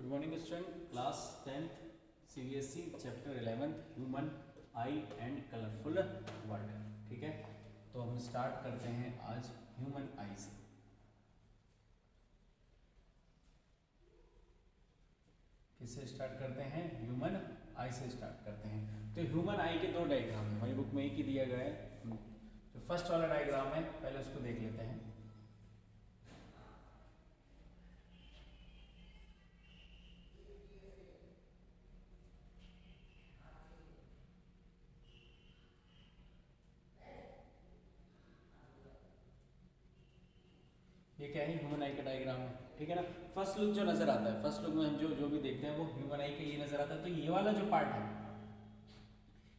Good morning student, class 10th CBSE chapter 11th human I and colourful world. ठीक है, तो हम start करते हैं आज ह्यूमन आई से। किससे स्टार्ट करते हैं? ह्यूमन आई से स्टार्ट करते हैं। तो ह्यूमन आई के दो डायग्राम है, हमारी बुक में एक ही दिया गया है। जो फर्स्ट वाला डायग्राम है पहले उसको देख लेते हैं। ये क्या है? ह्यूमन आई का डायग्राम है। ठीक है ना। फर्स्ट लुक जो नजर आता है, फर्स्ट लुक में हम जो भी देखते हैं वो ह्यूमन आई का ये नजर आता है। तो ये वाला जो पार्ट है,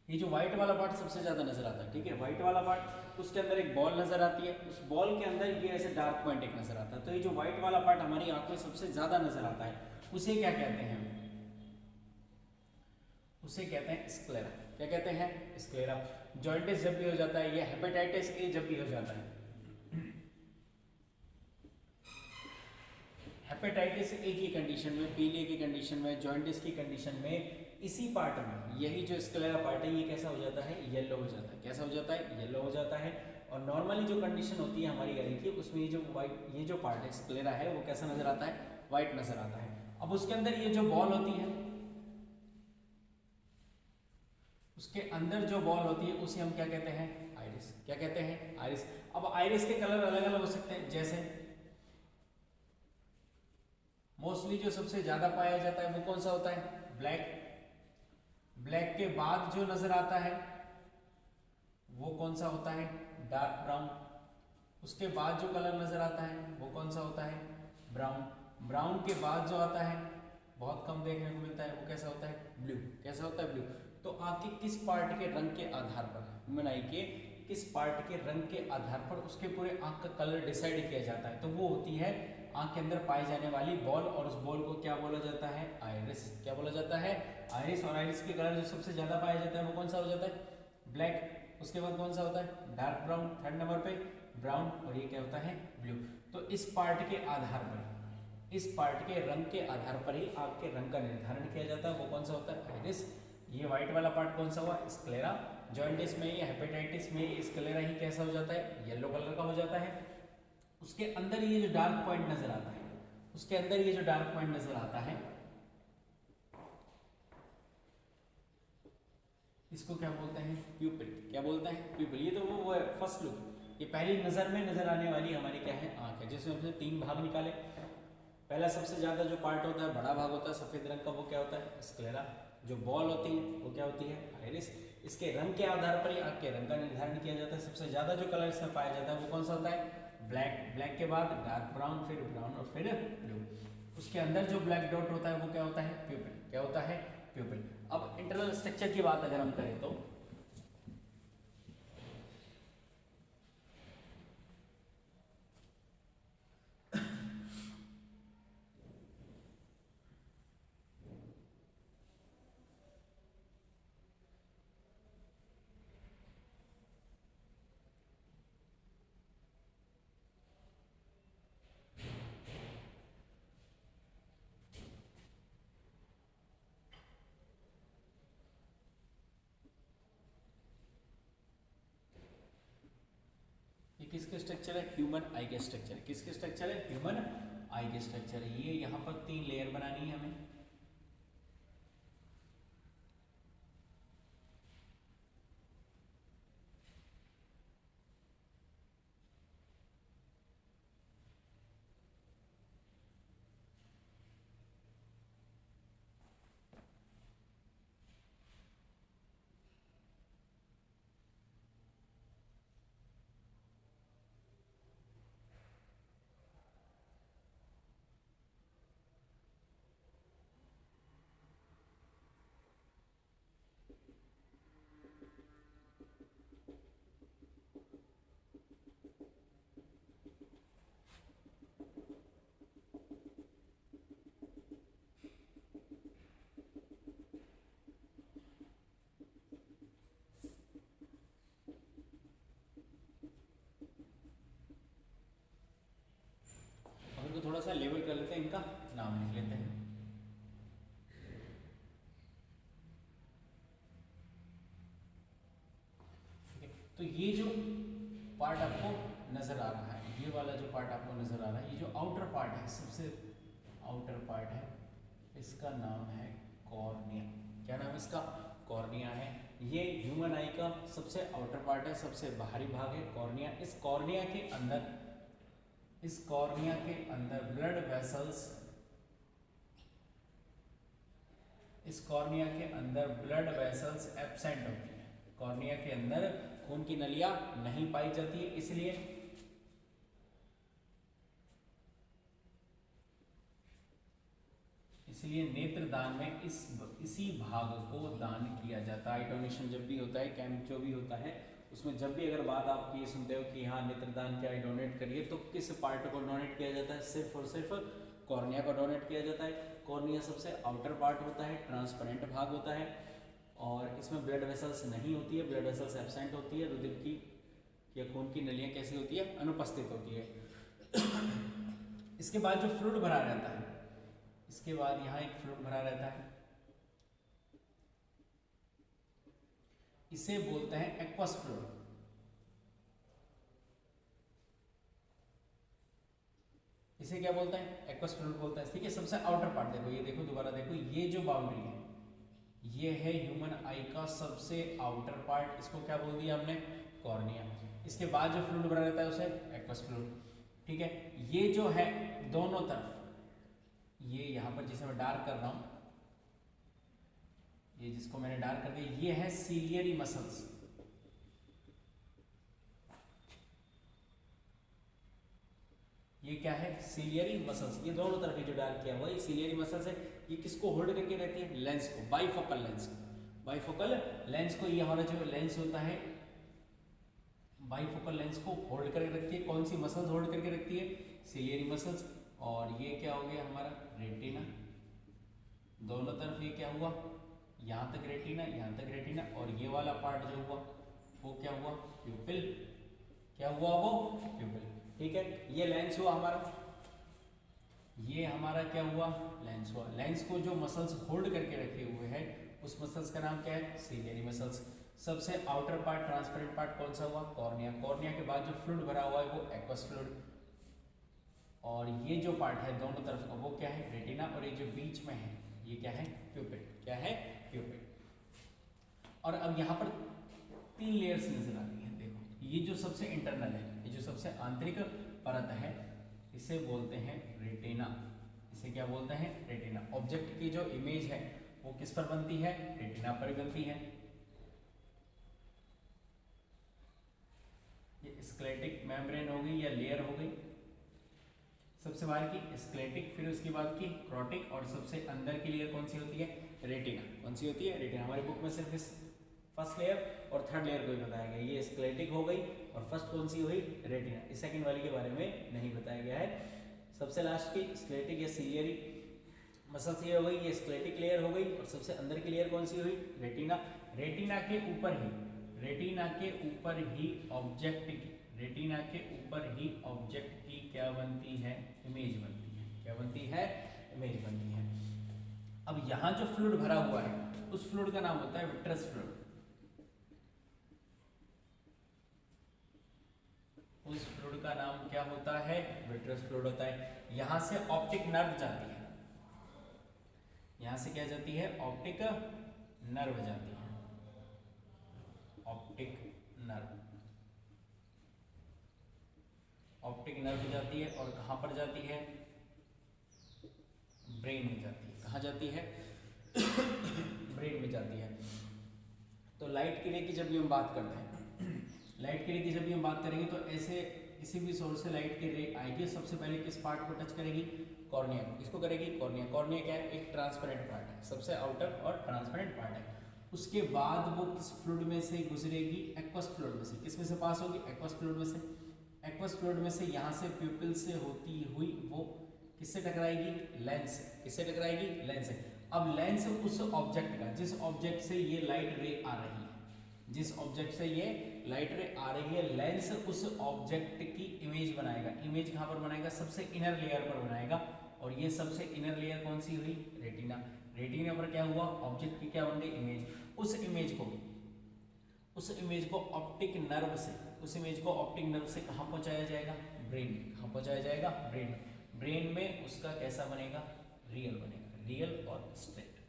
ये जो व्हाइट वाला पार्ट सबसे ज्यादा नजर आता है। ठीक है, व्हाइट वाला पार्ट, उसके अंदर एक बॉल नजर आती है, उस बॉल के अंदर ये ऐसे डार्क पॉइंट एक नजर आता है। तो ये जो व्हाइट वाला पार्ट हमारी आंख में सबसे ज्यादा नजर आता है, उसे क्या कहते हैं? उसे कहते हैं स्क्लेरा। क्या कहते हैं? स्क्लेरा। जॉइंटिस जब भी हो जाता है, ये हेपेटाइटिस ए जब भी हो जाता है, हेपेटाइटिस ए की कंडीशन में, पीलिया की कंडीशन में, जॉइंटिस की कंडीशन में, इसी पार्ट में यही जो स्क्लेरा पार्ट है ये कैसा हो जाता है? येलो हो जाता है। कैसा हो जाता है? येलो हो जाता है। और नॉर्मली जो कंडीशन होती है हमारी आई की, उसमें ये जो व्हाइट, ये जो पार्ट है स्क्लेरा है, वो कैसा नजर आता है? व्हाइट नजर आता है। अब उसके अंदर ये जो बॉल होती है, उसके अंदर जो बॉल होती है उसे हम क्या कहते हैं? आइरिस। क्या कहते हैं? आइरिस। अब आइरिस के कलर अलग अलग हो सकते हैं, जैसे मोस्टली जो सबसे ज्यादा पाया जाता है वो कौन सा होता है? ब्लैक। ब्लैक के बाद जो नजर आता है वो कौन सा होता है? Dark brown. उसके बाद जो कलर नजर आता है वो कौन सा होता है? ब्राउन। ब्राउन के बाद जो आता है, बहुत कम देखने को मिलता है, वो कैसा होता है? ब्लू। कैसा होता है? ब्लू। तो आंख के किस पार्ट के रंग के आधार पर, ह्यूमन आई के किस पार्ट के रंग के आधार पर उसके पूरे आंख का कलर डिसाइड किया जाता है? तो वो होती है आंख के अंदर पाई जाने वाली बॉल, और उस बॉल को क्या बोला जाता है? आइरिस। क्या बोला जाता है? आइरिस। और आइरिस के कलर जो सबसे ज्यादा पाया जाता है वो कौन सा हो जाता है? ब्लैक। उसके बाद कौन सा होता है? डार्क ब्राउन, थर्ड नंबर पे ब्राउन, और ये क्या होता है? ब्लू। तो इस पार्ट के आधार पर, इस पार्ट के रंग के आधार पर ही आंख के रंग का निर्धारण किया जाता है। वो कौन सा होता है? आइरिस। ये व्हाइट वाला पार्ट कौन सा हुआ? स्क्लेरा। जॉइंटिस में या हेपेटाइटिस में स्क्लेरा ही कैसा हो जाता है? येलो कलर का हो जाता है। उसके अंदर ये जो डार्क पॉइंट नजर आता है, उसके अंदर ये जो डार्क पॉइंट नजर आता है, इसको क्या बोलते हैं? प्यूपिल। क्या बोलते हैं? प्यूपिल। ये तो वो है फर्स्ट लुक, ये पहली नजर में नजर आने वाली हमारी क्या है? आंख है, जिसमें हमने तीन भाग निकाले। पहला सबसे ज्यादा जो पार्ट होता है, बड़ा भाग होता है सफेद रंग का, वो क्या होता है? स्क्लेरा। जो बॉल होती है वो क्या होती है? आइरिस। इसके रंग के आधार पर ही आंख के रंग का निर्धारण किया जाता है। सबसे ज्यादा जो कलर इसमें पाया जाता है वो कौन सा होता है? ब्लैक। ब्लैक के बाद डार्क ब्राउन, फिर ब्राउन, और फिर ब्लू। उसके अंदर जो ब्लैक डॉट होता है वो क्या होता है? प्यूपिल। क्या होता है? प्यूपिल। अब इंटरनल स्ट्रक्चर की बात अगर हम करें तो किसके स्ट्रक्चर है? ह्यूमन आई के स्ट्रक्चर। किसके स्ट्रक्चर है? ह्यूमन आई के स्ट्रक्चर है। ये यहाँ पर तीन लेयर बनानी है हमें। थोड़ा सा लेवल कर लेते हैं, इनका नाम लिख लेते हैं। तो ये जो पार्ट आपको नजर आ रहा है, ये वाला जो पार्ट आपको नजर आ रहा है, ये जो आउटर पार्ट है, सबसे आउटर पार्ट है, इसका नाम है कॉर्निया। क्या नाम है इसका? कॉर्निया है। ये ह्यूमन आई का सबसे आउटर पार्ट है, सबसे बाहरी भाग है कॉर्निया। इस कॉर्निया के अंदर ब्लड वेसल्स, इस कॉर्निया के अंदर ब्लड वेसल्स एब्सेंट होती है। कॉर्निया के अंदर खून की नलियां नहीं पाई जाती है, इसलिए नेत्रदान में इसी भाग को दान किया जाता है। आई डोनेशन जब भी होता है, कैंप जो भी होता है, उसमें जब भी अगर बात आप ये सुनते हो कि हाँ नेत्रदान क्या डोनेट करिए, तो किस पार्ट को डोनेट किया जाता है? सिर्फ और सिर्फ कॉर्निया को डोनेट किया जाता है। कॉर्निया सबसे आउटर पार्ट होता है, ट्रांसपेरेंट भाग होता है, और इसमें ब्लड वेसल्स नहीं होती है, ब्लड वेसल्स एब्सेंट होती है। रुधिर की या खून की नलियां कैसी होती है? अनुपस्थित होती है। इसके बाद जो फ्लूइड भरा रहता है, इसके बाद यहाँ एक फ्लूइड भरा रहता है, इसे बोलते हैं एक्वस फ्लूइड। इसे क्या बोलते हैं? एक्वस फ्लूइड बोलते हैं। ठीक है, सबसे आउटर पार्ट देखो, ये देखो, दोबारा देखो, ये जो बाउंड्री है, ये है ह्यूमन आई का सबसे आउटर पार्ट, इसको क्या बोल दिया हमने? कॉर्निया। इसके बाद जो फ्लूइड भरा रहता है उसे एक्वस फ्लूइड। ठीक है, ये जो है दोनों तरफ, ये यहां पर जिसे मैं डार्क कर रहा हूं, ये जिसको मैंने डार्क कर दिया, ये है सीलियरी मसल्स। ये क्या है? Ciliary muscles. ये दोनों तरफ जो डार्क किया हुआ है सीलियरी मसल्स है। ये किसको होल्ड करके रहती है? लेंस को, बाइफोकल लेंस को। बाइफोकल लेंस को, ये हमारा जो लेंस होता है, बाइफोकल लेंस को होल्ड करके रखती है। कौन सी मसल्स होल्ड करके रखती है? Ciliary muscles. और ये क्या हो गया हमारा? रेटिना। दोनों तरफ ये क्या हुआ? यहां तक रेटिना, यहां तक रेटिना, और ये वाला पार्ट जो हुआ वो क्या हुआ? प्यूपिल। क्या हुआ? वो प्यूपिल। ठीक है, ये लेंस हुआ हमारा, ये हमारा क्या हुआ? लेंस हुआ। लेंस को जो मसल्स होल्ड करके रखे हुए हैं, उस मसल्स का नाम क्या है? Ciliary muscles. सबसे आउटर पार्ट, ट्रांसपेरेंट पार्ट कौन सा हुआ? कॉर्निया। कॉर्निया के बाद जो फ्लूइड भरा हुआ है वो एक्वस फ्लूइड। और ये जो पार्ट है दोनों तरफ का, वो क्या है? रेटिना। और ये जो बीच में है, ये क्या है? प्यूपिल। क्या है? प्यूपिल। और अब यहाँ पर 3 लेयर्स नजर आ रही है। देखो, ये जो सबसे इंटरनल है, ये जो सबसे आंतरिक परत है, इसे बोलते हैं रेटिना। इसे क्या बोलते हैं? रेटिना। ऑब्जेक्ट की जो इमेज है वो किस पर बनती है? रेटिना पर बनती है। ये स्क्लेटिक मेम्ब्रेन हो गई या लेयर हो गई, सबसे बाहर की स्क्लेटिक, फिर उसके बाद की क्रोटिक, और सबसे अंदर की लेयर कौन सी होती है? रेटिना। कौन सी होती है? रेटिना। हमारी बुक में सिर्फ इस फर्स्ट लेयर और थर्ड लेयर को ही बताया गया। ये स्क्लेटिक हो गई, और फर्स्ट कौन सी हुई? रेटिना। इस सेकंड वाली के बारे में नहीं बताया गया है। सबसे लास्ट की स्क्लेटिक या सीलियरी मसल्स ये हो गई, ये स्क्लेटिक लेयर हो गई, और सबसे अंदर की लेयर कौन सी हुई? रेटिना। रेटिना के ऊपर ही, रेटिना के ऊपर ही ऑब्जेक्ट की, रेटिना के ऊपर ही ऑब्जेक्ट की क्या बनती है? इमेज बनती है। क्या बनती है? इमेज बनती है। अब यहां जो फ्लूइड भरा हुआ है, उस फ्लूइड का नाम होता है विट्रस फ्लूइड। उस फ्लूइड का नाम क्या होता है? विट्रस फ्लूइड होता है। यहां से ऑप्टिक नर्व जाती है, यहां से क्या जाती है? ऑप्टिक नर्व जाती है। ऑप्टिक नर्व, ऑप्टिक नर्व जाती है, और कहां पर जाती है? ब्रेन में जाती है। कहां जाती है? ब्रेन में जाती है। तो लाइट की रे की जब भी हम बात करते हैं, लाइट की रे की जब भी हम बात करेंगे, तो ऐसे किसी भी सोर्स से लाइट की रे आएगी, सबसे पहले किस पार्ट को टच करेगी? कॉर्निया को। किसको करेगी? कॉर्निया। कॉर्निया क्या है? एक ट्रांसपेरेंट पार्ट है, सबसे आउटर और ट्रांसपेरेंट पार्ट है। उसके बाद वो किस फ्लूइड में से गुजरेगी? एक्वस फ्लूइड में से। किस में से पास होगी? एक्वस फ्लूइड में से। एक्वस फ्लूइड में से यहाँ से प्यूपिल से होती हुई वो किससे टकराएगी? लेंस से। किससे टकराएगी? लेंस से। अब लेंस उस ऑब्जेक्ट का, जिस ऑब्जेक्ट से ये लाइट रे आ रही है, जिस ऑब्जेक्ट से ये लाइट रे आ रही है, लेंस उस ऑब्जेक्ट की इमेज बनाएगा। इमेज कहां पर बनाएगा? सबसे इनर लेयर पर बनाएगा। और ये सबसे इनर लेयर कौन सी हुई? रेटिना। रेटिना पर क्या हुआ? ऑब्जेक्ट की क्या बन गई? इमेज। उस इमेज को उस इमेज को ऑप्टिक नर्व से, उस इमेज को ऑप्टिक नर्व से कहाँ पहुंचाया जाएगा? ब्रेन। कहाँ पहुंचाया जाएगा? ब्रेन। ब्रेन में उसका कैसा बनेगा? रियल बनेगा। रियल और स्ट्रेट।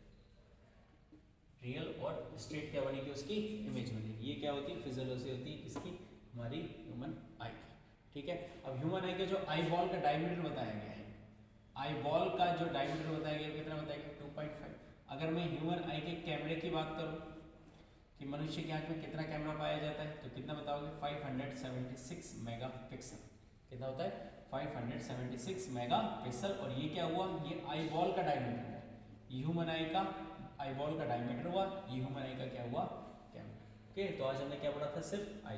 रियल और स्ट्रेट क्या बनेगी? उसकी इमेज बनेगी। ये क्या होती है? फिजियोलॉजी होती है किसकी? हमारी ह्यूमन आई की। ठीक है। अब ह्यूमन आई का जो आई बॉल का डायमीटर बताया गया है, आई बॉल का जो डायमीटर बताया गया कितना बताया गया? 2.5। अगर मैं ह्यूमन आई के कैमरे की बात करूं कि मनुष्य की आंख में कितना कैमरा पाया जाता है, तो कितना बताओगे? 576 मेगापिक्सल। कितना होता है? 576 मेगापिक्सल। और ये क्या हुआ? ये आई बॉल का डायमीटर है। ह्यूमन आई का आई बॉल का डायमीटर हुआ, ये ह्यूमन आई का क्या हुआ? कैमरा। ओके, तो आज हमने क्या पढ़ा था? सिर्फ आई।